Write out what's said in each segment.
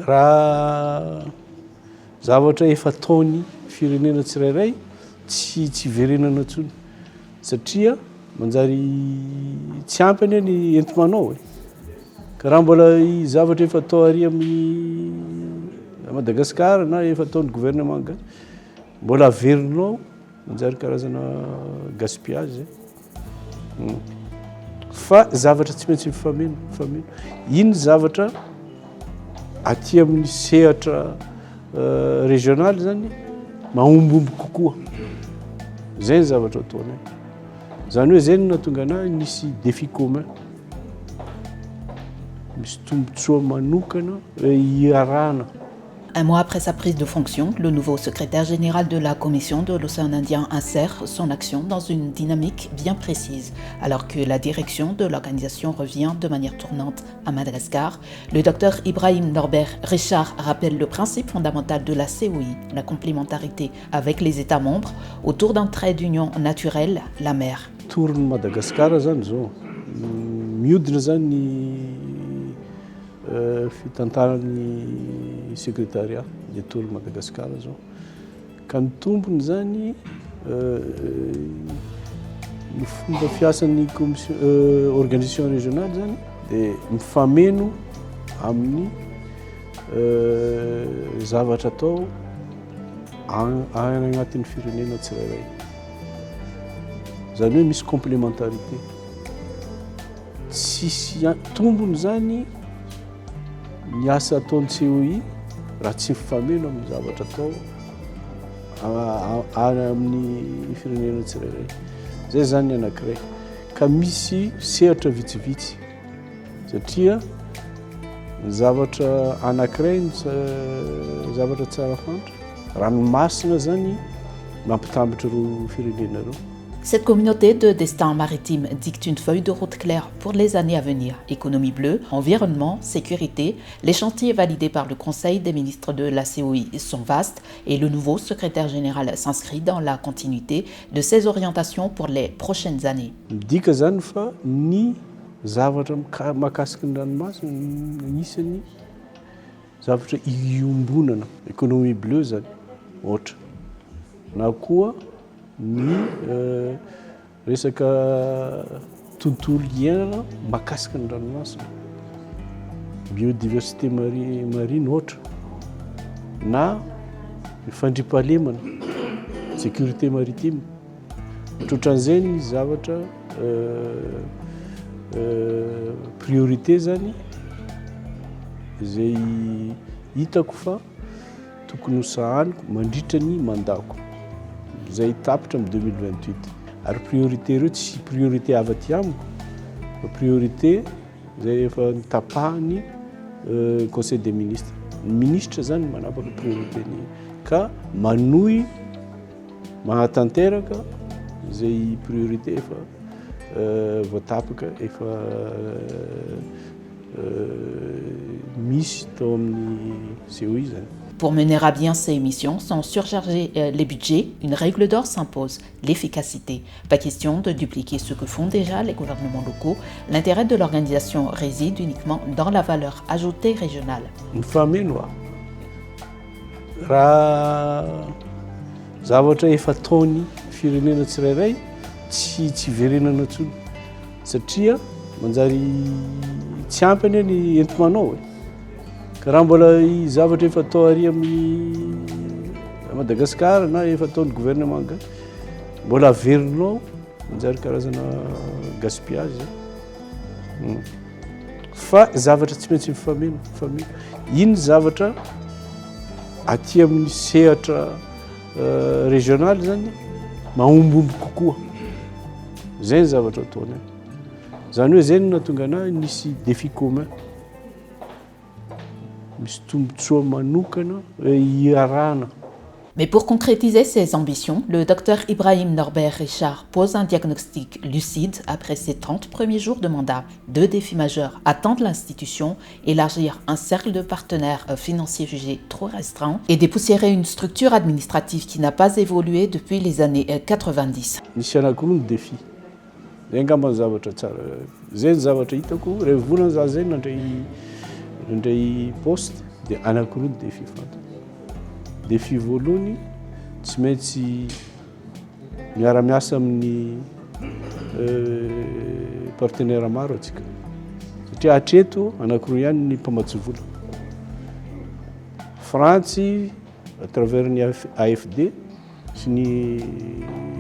raha zavatra efa taony firenena tsirairay tsy verenana ntsony satria manjary tsy ampy any entimanao ka raha mbola zavatra efa tao ary amin'ny Madagasikara na efa taon'ny gouvernement gasy mbola averinao manjary karazana gaspillage fa zavatra tsy maintsy mifameno iny zavatra aty amin'ny sehatra régional zany mahombomby kokoa zay ny zavatra ataonay zany hoe zay no nahatonga anahy nisy défi commun misy tombotsoa manokana iarahana. Un mois après sa prise de fonction, le nouveau secrétaire général de la Commission de l'océan Indien insère son action dans une dynamique bien précise. Alors que la direction de l'organisation revient de manière tournante à Madagascar, le docteur Ibrahim Norbert Richard rappelle le principe fondamental de la COI, la complémentarité avec les États membres autour d'un trait d'union naturel, la mer. Tour Madagascar zany zao mihodina zany fitantaran'ny secrétariat de tour Madagascar zao ka ny tombony zany ny fomba fiasan'ny commission organisation régionale zany de mifameno amin'ny zavatra atao agnatin'ny firenena tsirairay zany hoe misy complémentarité tsisy tombony zany ny asa ataon'ny COI raha tsy mifameno amin'ny zavatra atao amin'ny firenena tsirairay zay zany ny anankiray ka misy sehatra vitsivitsy satria ny zavatra anankiray ny zavatra tsara fantatra ranomasina zany mampitambatra ireo firenena ireo. Cette communauté de destin maritime dicte une feuille de route claire pour les années à venir. Économie bleue, environnement, sécurité, les chantiers validés par le Conseil des ministres de la COI sont vastes et le nouveau secrétaire général s'inscrit dans la continuité de ces orientations pour les prochaines années. Midika zany fa ny zavatra mahakasika ny ranomasina anisany zavatra iombonana économie bleue zany ohatra na koa ny resaka tontolo iainana mahakasika ny ranomasina biodiversité marine ohatra na ny fandriampahalemana sécurité maritime ohatran'izay ny zavatra priorité zany izay hitako fa tokony ho sahaniko mandritra ny mandako zay tapitra amin'ny 2028 ary priorité ireo tsy priorité avy aty amiko fa priorité zay efa nitapahany conseil des ministres ny ministre zany manapaka priorité-ny ka manohy manatanteraka zay priorité efa voatapaka efa misy tao amin'ny COI zany. Pour mener à bien ces missions sans surcharger les budgets, une règle d'or s'impose, l'efficacité. Pas question de dupliquer ce que font déjà les gouvernements locaux. L'intérêt de l'organisation réside uniquement dans la valeur ajoutée régionale. Mifameno raha zavatra efa taony firenena tsirairay tsy verenana ntsony satria manjary tsy ampy any entimanao ka raha mbola zavatra efa tao ary amin'ny Madagascar na efa taon'ny gouvernement gasy mbola averinao manjary karazana gaspillage fa zavatra tsy maintsy mifameno iny zavatra aty amin'ny sehatra régional zany mahombomby kokoa zay ny zavatra ataonay zany hoe zay no nahatonga anahy nisy défi commun misy tombotsoa manokana iarahana. Mais pour concrétiser ses ambitions, le docteur Ibrahim Norbert Richard pose un diagnostic lucide après ses 30 premiers jours de mandat. 2 défis majeurs attendent l'institution, élargir un cercle de partenaires financiers jugés trop restreint et dépoussiérer une structure administrative qui n'a pas évolué depuis les années 90. Misy anankiroa ny défi. Zay angamba ny zavatra tsara. Zay ny zavatra hitako rehefa volana za zay nandray poste dia anankiroa ny défi fantako. Défi voalohany tsy maintsy miara-miasa amin'ny partenaire maro atsika satria hatreto anankiroa ihany ny mpamatsy vola. Frantsy à travers ny AFD sy ny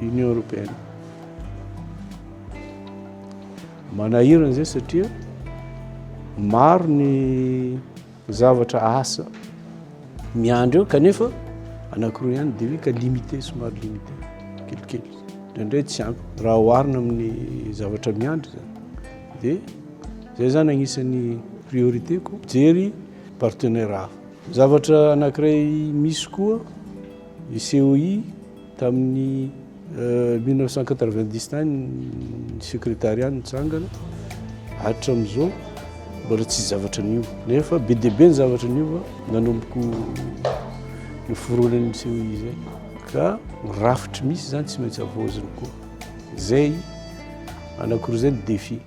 Union européenne. Manahirana zay satria maro ny zavatra asa miandry eo kanefa anankiroa ihany dia hoe ka limité somary limité kelikely indraindray tsy ampy raha oharina amin'ny zavatra miandry zany. Dia zay zany agnisan'ny prioritéko jery partenaire hafa. Zavatra anankiray misy koa i COI tamin'ny 1990 tany ny sekretariat nitsangana hatram'izao mbola tsy zavatra niova nefa be dia be ny zavatra niova nanomboka ny foronan'ny COI zay ka rafitry misy zany tsy maintsy avoaziny koa. Zay anankiroa zay ny défi.